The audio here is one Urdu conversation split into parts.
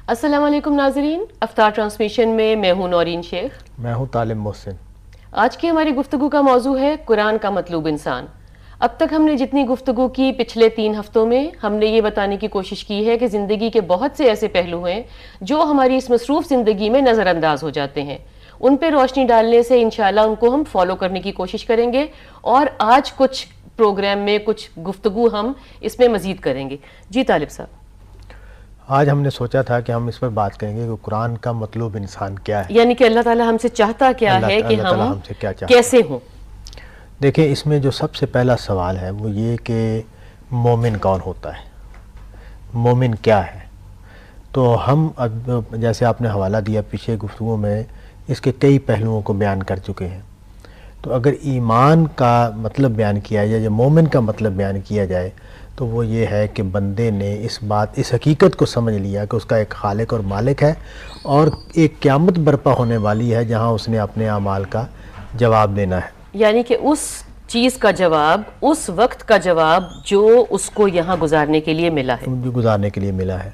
السلام علیکم ناظرین، افطار ٹرانسمیشن میں میں ہوں نورین شیخ، میں ہوں طالب محسن۔ آج کی ہماری گفتگو کا موضوع ہے قرآن کا مطلوب انسان۔ اب تک ہم نے جتنی گفتگو کی پچھلے 3 ہفتوں میں ہم نے یہ بتانے کی کوشش کی ہے کہ زندگی کے بہت سے ایسے پہلو ہیں جو ہماری اس مصروف زندگی میں نظر انداز ہو جاتے ہیں، ان پہ روشنی ڈالنے سے انشاءاللہ ان کو ہم فالو کرنے کی کوشش کریں گے، اور آج کچھ پروگرام میں کچھ گفتگو ہم اس میں مزید کریں گے۔ جی طالب صاحب، آج ہم نے سوچا تھا کہ ہم اس پر بات کریں گے کہ قرآن کا مطلوب انسان کیا ہے، یعنی کہ اللہ تعالیٰ ہم سے چاہتا کیا ہے کہ ہم کیسے ہوں۔ دیکھیں، اس میں جو سب سے پہلا سوال ہے وہ یہ کہ مومن کون ہوتا ہے، مومن کیا ہے۔ تو ہم جیسے آپ نے حوالہ دیا پچھلے گفتگو میں، اس کے کئی پہلوؤں کو بیان کر چکے ہیں۔ تو اگر ایمان کا مطلب بیان کیا جائے یا مومن کا مطلب بیان کیا جائے تو وہ یہ ہے کہ بندے نے اس حقیقت کو سمجھ لیا کہ اس کا ایک خالق اور مالک ہے، اور ایک قیامت برپا ہونے والی ہے جہاں اس نے اپنے اعمال کا جواب دینا ہے، یعنی کہ اس چیز کا جواب، اس وقت کا جواب جو اس کو یہاں گزارنے کے لیے ملا ہے، جو گزارنے کے لیے ملا ہے۔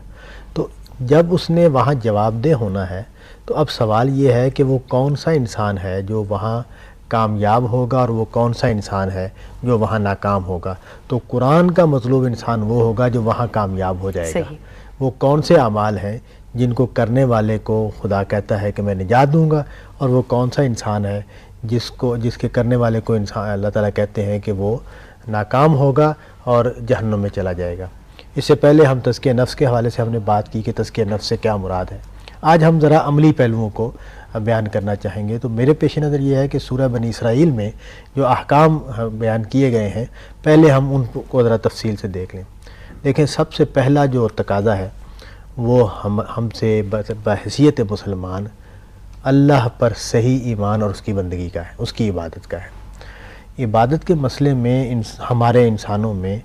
تو جب اس نے وہاں جواب دہ ہونا ہے تو اب سوال یہ ہے کہ وہ کون سا انسان ہے جو وہاں کامیاب ہوگا اور وہ کون سا انسان ہے جو وہاں ناکام ہوگا۔ تو قرآن کا مطلوب انسان وہ ہوگا جو وہاں کامیاب ہو جائے گا۔ وہ کون سے اعمال ہیں جن کو کرنے والے کو خدا کہتا ہے کہ میں نجات دوں گا، اور وہ کون سا انسان ہے جس کے کرنے والے کو انسان اللہ تعالیٰ کہتے ہیں کہ وہ ناکام ہوگا اور جہنم میں چلا جائے گا۔ اس سے پہلے ہم تزکیہ نفس کے حوالے سے ہم نے بات کی کہ تزکیہ نفس سے کیا مراد ہے۔ آج ہم ذرا عملی پہلوؤں کو بیان کرنا چاہیں گے۔ تو میرے پیش نظر یہ ہے کہ سورہ بنی اسرائیل میں جو احکام بیان کیے گئے ہیں، پہلے ہم ان کو ذرا تفصیل سے دیکھ لیں۔ دیکھیں، سب سے پہلا جو تقاضا ہے وہ ہم سے بحیثیت مسلمان اللہ پر صحیح ایمان اور اس کی بندگی کا ہے، اس کی عبادت کا ہے۔ عبادت کے مسئلے میں ہمارے انسانوں میں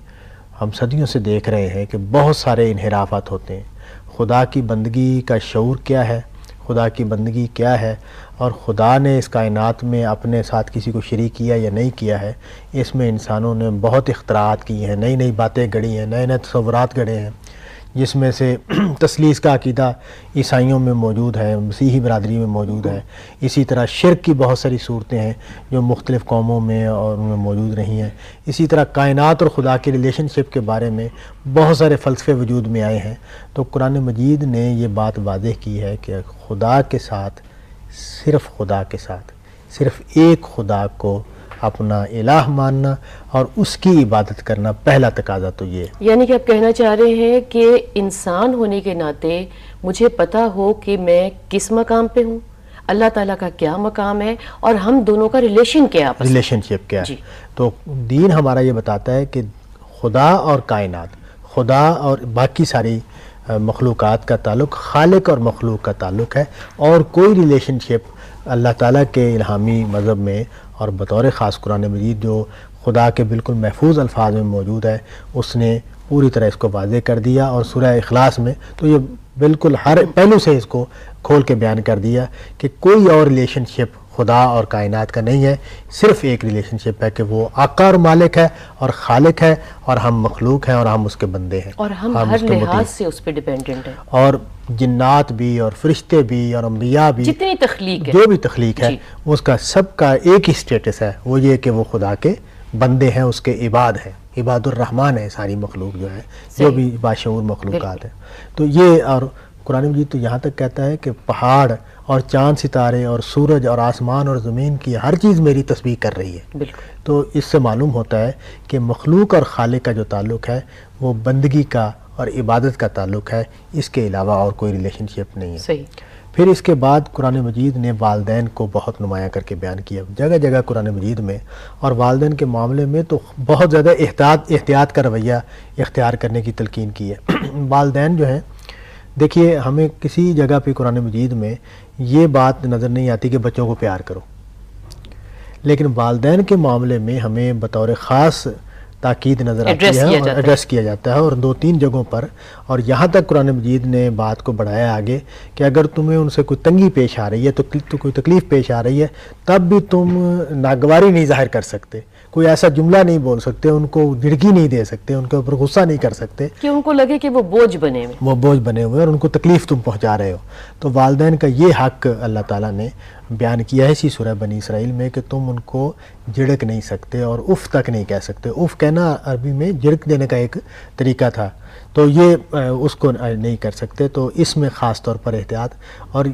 ہم صدیوں سے دیکھ رہے ہیں کہ بہت سارے انحرافات ہوتے ہیں۔ خدا کی بندگی کا شعور کیا ہے، خدا کی بندگی کیا ہے، اور خدا نے اس کائنات میں اپنے ساتھ کسی کو شریک کیا یا نہیں کیا ہے، اس میں انسانوں نے بہت اختراعات کی ہیں، نئی نئی باتیں گڑھی ہیں، نئے نئے تصورات گڑھے ہیں، جس میں سے تثلیث کا عقیدہ عیسائیوں میں موجود ہے، مسیحی برادری میں موجود ہے۔ اسی طرح شرک کی بہت ساری صورتیں ہیں جو مختلف قوموں میں اور ان میں موجود رہی ہیں۔ اسی طرح کائنات اور خدا کے ریلیشن شپ کے بارے میں بہت سارے فلسفے وجود میں آئے ہیں۔ تو قرآن مجید نے یہ بات واضح کی ہے کہ خدا کے ساتھ، صرف خدا کے ساتھ، صرف ایک خدا کو اپنا الہ ماننا اور اس کی عبادت کرنا، پہلا تقاضا تو یہ ہے۔ یعنی کہ آپ کہنا چاہ رہے ہیں کہ انسان ہونے کے ناطے مجھے پتا ہو کہ میں کس مقام پہ ہوں، اللہ تعالیٰ کا کیا مقام ہے، اور ہم دونوں کا ریلیشن کیا ہے، ریلیشن شپ کیا ہے۔ تو دین ہمارا یہ بتاتا ہے کہ خدا اور کائنات، خدا اور باقی ساری مخلوقات کا تعلق خالق اور مخلوق کا تعلق ہے، اور کوئی ریلیشن شپ اللہ تعالیٰ کے الہامی مذہب میں اور بطور خاص قرآن مجید جو خدا کے بالکل محفوظ الفاظ میں موجود ہے، اس نے پوری طرح اس کو واضح کر دیا، اور سورہ اخلاص میں تو یہ بالکل ہر پہلو سے اس کو کھول کے بیان کر دیا کہ کوئی اور ریلیشن شپ خدا اور کائنات کا نہیں ہے، صرف ایک ریلیشن شپ ہے کہ وہ آقا اور مالک ہے اور خالق ہے، اور ہم مخلوق ہیں اور ہم اس کے بندے ہیں، اور ہم ہر لحاظ سے اس پہ ڈیپینڈنٹ ہیں، اور جنات بھی اور فرشتے بھی اور انبیاء بھی، جتنی تخلیق ہے، جو بھی تخلیق ہے، اس کا سب کا ایک ہی سٹیٹس ہے، وہ یہ کہ وہ خدا کے بندے ہیں، اس کے عباد ہیں، عباد الرحمن ہے ساری مخلوق جو ہے، جو بھی باشعور مخلوقات ہیں۔ تو یہ، اور قرآن مجید تو یہاں تک کہتا ہے کہ پہاڑ اور چاند ستارے اور سورج اور آسمان اور زمین کی ہر چیز میری تسبیح کر رہی ہے۔ تو اس سے معلوم ہوتا ہے کہ مخلوق اور خالق کا جو تعلق ہے وہ بندگی کا اور عبادت کا تعلق ہے، اس کے علاوہ اور کوئی ریلیشن شپ نہیں ہے۔ پھر اس کے بعد قرآن مجید نے والدین کو بہت نمایاں کر کے بیان کیا، جگہ جگہ قرآن مجید میں، اور والدین کے معاملے میں تو بہت زیادہ احتیاط کا رویہ اختیار کرنے کی تلقین کی ہے۔ والدین جو ہیں، دیکھیے، ہمیں کسی جگہ پہ قرآن مجید میں یہ بات نظر نہیں آتی کہ بچوں کو پیار کرو، لیکن والدین کے معاملے میں ہمیں بطور خاص تاکید نظر آتی ہے اور ایڈریس کیا جاتا ہے، اور 2-3 جگہوں پر، اور یہاں تک قرآن مجید نے بات کو بڑھایا آگے کہ اگر تمہیں ان سے کوئی تنگی پیش آ رہی ہے، تو کوئی تکلیف پیش آ رہی ہے، تب بھی تم ناگواری نہیں ظاہر کر سکتے، کوئی ایسا جملہ نہیں بول سکتے، ان کو جھڑکی نہیں دے سکتے، ان کے اوپر غصہ نہیں کر سکتے کہ ان کو لگے کہ وہ بوجھ بنے ہوئے، وہ بوجھ بنے ہوئے اور ان کو تکلیف تم پہنچا رہے ہو. تو والدین کا یہ حق اللہ تعالیٰ نے بیان کیا ہے اسی سورہ بنی اسرائیل میں کہ تم ان کو جھڑک نہیں سکتے اور اف تک نہیں کہہ سکتے. اف کہنا عربی میں جھڑک دینے کا ایک طریقہ تھا، تو یہ اس کو نہیں کر سکتے. تو اس میں خاص طور پر احتیاط. اور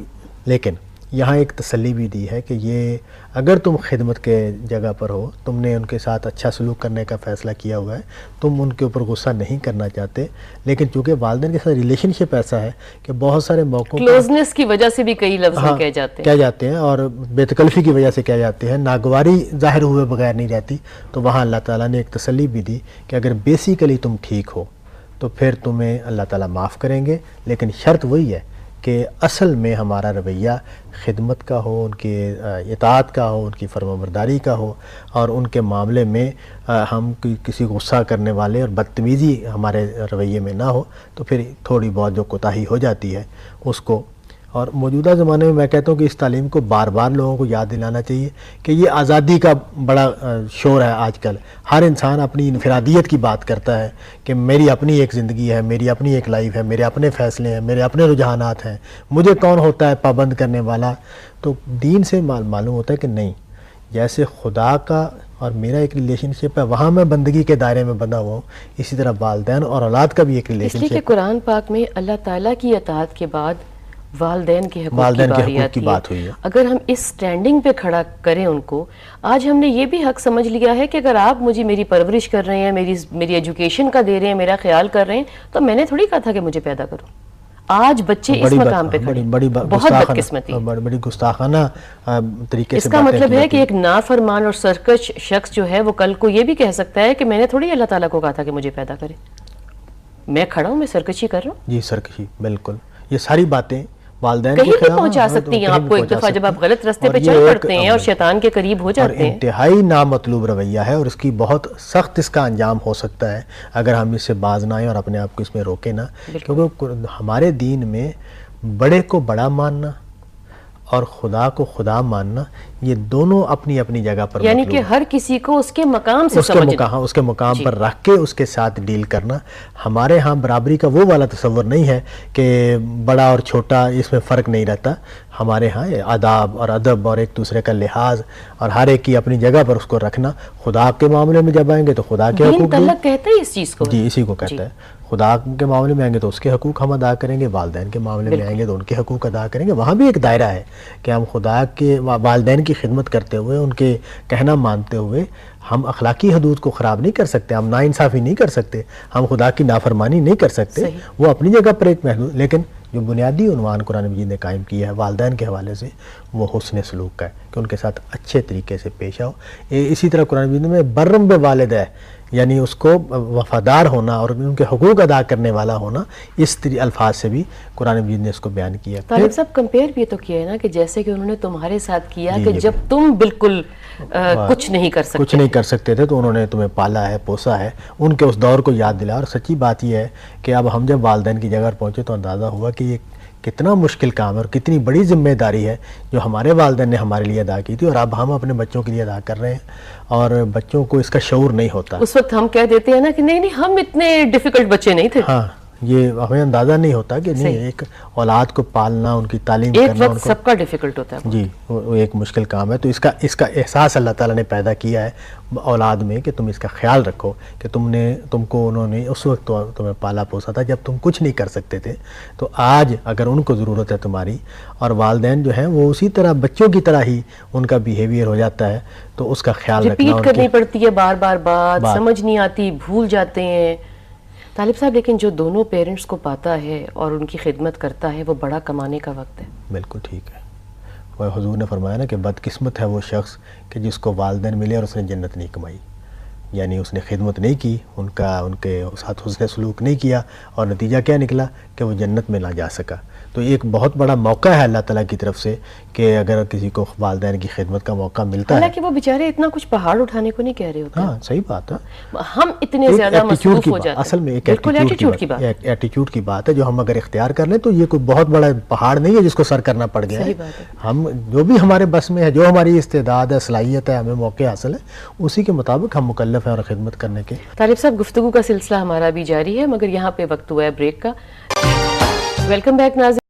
لیکن یہاں ایک تسلی بھی دی ہے کہ یہ اگر تم خدمت کے جگہ پر ہو، تم نے ان کے ساتھ اچھا سلوک کرنے کا فیصلہ کیا ہوا ہے، تم ان کے اوپر غصہ نہیں کرنا چاہتے، لیکن چونکہ والدین کے ساتھ ریلیشن شپ ایسا ہے کہ بہت سارے موقعوں کلوزنس کی وجہ سے بھی کئی لفظ کہہ جاتے ہیں اور بے تکلفی کی وجہ سے کہہ جاتے ہیں، ناگواری ظاہر ہوئے بغیر نہیں رہتی. تو وہاں اللہ تعالیٰ نے ایک تسلی بھی دی کہ اگر بیسیکلی تم ٹھیک ہو تو پھر تمہیں اللہ تعالیٰ معاف کریں گے، لیکن شرط وہی ہے کہ اصل میں ہمارا رویہ خدمت کا ہو، ان کی اطاعت کا ہو، ان کی فرمانبرداری کا ہو، اور ان کے معاملے میں ہم کسی غصہ کرنے والے اور بدتمیزی ہمارے رویے میں نہ ہو. تو پھر تھوڑی بہت جو کوتاہی ہو جاتی ہے اس کو. اور موجودہ زمانے میں میں کہتا ہوں کہ اس تعلیم کو بار بار لوگوں کو یاد دلانا چاہیے کہ یہ آزادی کا بڑا شور ہے آج کل. ہر انسان اپنی انفرادیت کی بات کرتا ہے کہ میری اپنی ایک زندگی ہے، میری اپنی ایک لائف ہے، میرے اپنے فیصلے ہیں، میرے اپنے رجحانات ہیں، مجھے کون ہوتا ہے پابند کرنے والا. تو دین سے معلوم ہوتا ہے کہ نہیں، جیسے خدا کا اور میرا ایک ریلیشن شپ ہے، وہاں میں بندگی کے دائرے میں بندھا ہوا ہوں، اسی طرح والدین اور اولاد کا بھی ایک ریلیشن شپ. اس لیے کہ قرآن پاک میں اللہ تعالیٰ کی اطاعت کے بعد والدین کے حقوق کی بات ہوئی ہے. اگر ہم اس سٹینڈنگ پہ کھڑا کریں ان کو، آج ہم نے یہ بھی حق سمجھ لیا ہے کہ اگر آپ مجھے میری پرورش کر رہے ہیں، میری ایجوکیشن کا دے رہے ہیں، میرا خیال کر رہے ہیں، تو میں نے تھوڑی کہا تھا کہ مجھے پیدا کرو. آج بچے اس مقام پہ کھڑے، بہت بدقسمتی، بڑی گستاخانہ طریقے سے. اس کا مطلب ہے کہ ایک نافرمان اور سرکش شخص جو ہے وہ کل کو یہ بھی کہہ سکتا ہے کہ میں نے تھوڑی اللہ تعالیٰ کو کہا تھا کہ مجھے پیدا کرے، میں کھڑا ہوں، میں سرکشی کر رہا ہوں. جی سرکشی، بالکل. یہ ساری باتیں والدین کہیں بھی پہنچا سکتی ہیں آپ کو ایک دفعہ جب آپ غلط راستے پہ چل پڑتے ہیں اور شیطان کے قریب ہو جاتے ہیں. انتہائی نامطلوب رویہ ہے اور اس کی بہت سخت اس کا انجام ہو سکتا ہے اگر ہم اس سے باز نہ آئیں اور اپنے آپ کو اس میں روکیں نہ. کیونکہ ہمارے دین میں بڑے کو بڑا ماننا اور خدا کو خدا ماننا، یہ دونوں اپنی اپنی جگہ پر، یعنی کہ ہر کسی کو اس کے مقام سے سمجھنا، اس کے مقام پر رکھ کے اس کے ساتھ ڈیل کرنا. ہمارے ہاں برابری کا وہ والا تصور نہیں ہے کہ بڑا اور چھوٹا اس میں فرق نہیں رہتا. ہمارے ہاں آداب اور ادب اور ایک دوسرے کا لحاظ اور ہر ایک کی اپنی جگہ پر اس کو رکھنا. خدا کے معاملے میں جب آئیں گے تو خدا کے حقوق، تعلق کہتا ہے اس چیز کو، جی اسی کو کہتا ہے. خدا کے معاملے میں آئیں گے تو اس کے حقوق ہم ادا کریں گے، والدین کے معاملے میں آئیں گے تو ان کے حقوق ادا کریں گے. وہاں بھی ایک دائرہ ہے کہ ہم خدا کے والدین کی خدمت کرتے ہوئے، ان کے کہنا مانتے ہوئے ہم اخلاقی حدود کو خراب نہیں کر سکتے، ہم ناانصافی نہیں کر سکتے، ہم خدا کی نافرمانی نہیں کر سکتے. وہ اپنی جگہ پر ایک محدود، لیکن جو بنیادی عنوان قرآن مجید نے قائم کیا ہے والدین کے حوالے سے وہ حسن سلوک کا ہے کہ ان کے ساتھ اچھے طریقے سے پیش آؤ. اسی طرح قرآن مجید میں برم بالد ہے، یعنی اس کو وفادار ہونا اور ان کے حقوق ادا کرنے والا ہونا، اس الفاظ سے بھی قرآن مجید نے اس کو بیان کیا. طالب صاحب کمپیئر بھی تو کیا ہے نا کہ جیسے کہ انہوں نے تمہارے ساتھ کیا کہ جب تم بالکل کچھ نہیں کر سکتے تھے تو انہوں نے تمہیں پالا ہے، پوسا ہے. ان کے اس دور کو یاد دلا. اور سچی بات یہ ہے کہ اب ہم جب والدین کی جگہ پر پہنچے تو اندازہ ہوا کہ یہ کتنا مشکل کام ہے اور کتنی بڑی ذمہ داری ہے جو ہمارے والدین نے ہمارے لیے ادا کی تھی اور اب ہم اپنے بچوں کے لیے ادا کر رہے ہیں اور بچوں کو اس کا شعور نہیں ہوتا. اس وقت ہم کہہ دیتے ہیں نا کہ نہیں ہم اتنے ڈیفیکلٹ بچے نہیں تھے. ہاں، یہ ہمیں اندازہ نہیں ہوتا کہ نہیں، ایک اولاد کو پالنا، ان کی تعلیم کرنا، ایک وقت سب کا ڈیفیکلٹ ہوتا ہے. جی، وہ ایک مشکل کام ہے. تو اس کا احساس اللہ تعالیٰ نے پیدا کیا ہے اولاد میں کہ تم اس کا خیال رکھو کہ تم کو انہوں نے اس وقت تمہیں پالا پوسا تھا جب تم کچھ نہیں کر سکتے تھے. تو آج اگر ان کو ضرورت ہے تمہاری، اور والدین جو ہیں وہ اسی طرح بچوں کی طرح ہی ان کا بیہیویئر ہو جاتا ہے، تو اس کا خیال رکھنا، ریپیٹ کرنی پڑتی ہے بار بار بات، سمجھ نہیں آتی، بھول جاتے ہیں. طالب صاحب لیکن جو دونوں پیرنٹس کو پاتا ہے اور ان کی خدمت کرتا ہے وہ بڑا کمانے کا وقت ہے. بالکل ٹھیک ہے. وہ حضور نے فرمایا نا کہ بدقسمت ہے وہ شخص کہ جس کو والدین ملے اور اس نے جنت نہیں کمائی. یعنی اس نے خدمت نہیں کی، ان کے ساتھ حسن سلوک نہیں کیا، اور نتیجہ کیا نکلا کہ وہ جنت میں نہ جا سکا. تو ایک بہت بڑا موقع ہے اللہ تعالیٰ کی طرف سے کہ اگر کسی کو والدین کی خدمت کا موقع ملتا ہے. حالانکہ وہ بیچارے اتنا کچھ پہاڑ اٹھانے کو نہیں کہہ رہے ہوتے. ہاں صحیح بات ہے. ہم اتنے زیادہ مصروف ہو جاتے ہیں. اصل میں ایک ایٹیٹیوڈ کی بات ہے جو ہم اگر اختیار کر لیں تو یہ کوئی بہت بڑا پہاڑ نہیں ہے جس کو سر کرنا پڑ گیا ہے. ہم جو بھی ہمارے بس میں ہے, جو ہماری استعداد ہے, صلاحیت ہے, ہمیں موقع حاصل ہے, اسی کے مطابق ہم مکلف ہیں اور خدمت کرنے کے. طالب صاحب, گفتگو کا سلسلہ ہمارا بھی جاری ہے مگر یہاں پہ وقت ہوا ہے بریک کا. ویلکم بیک ناظرین.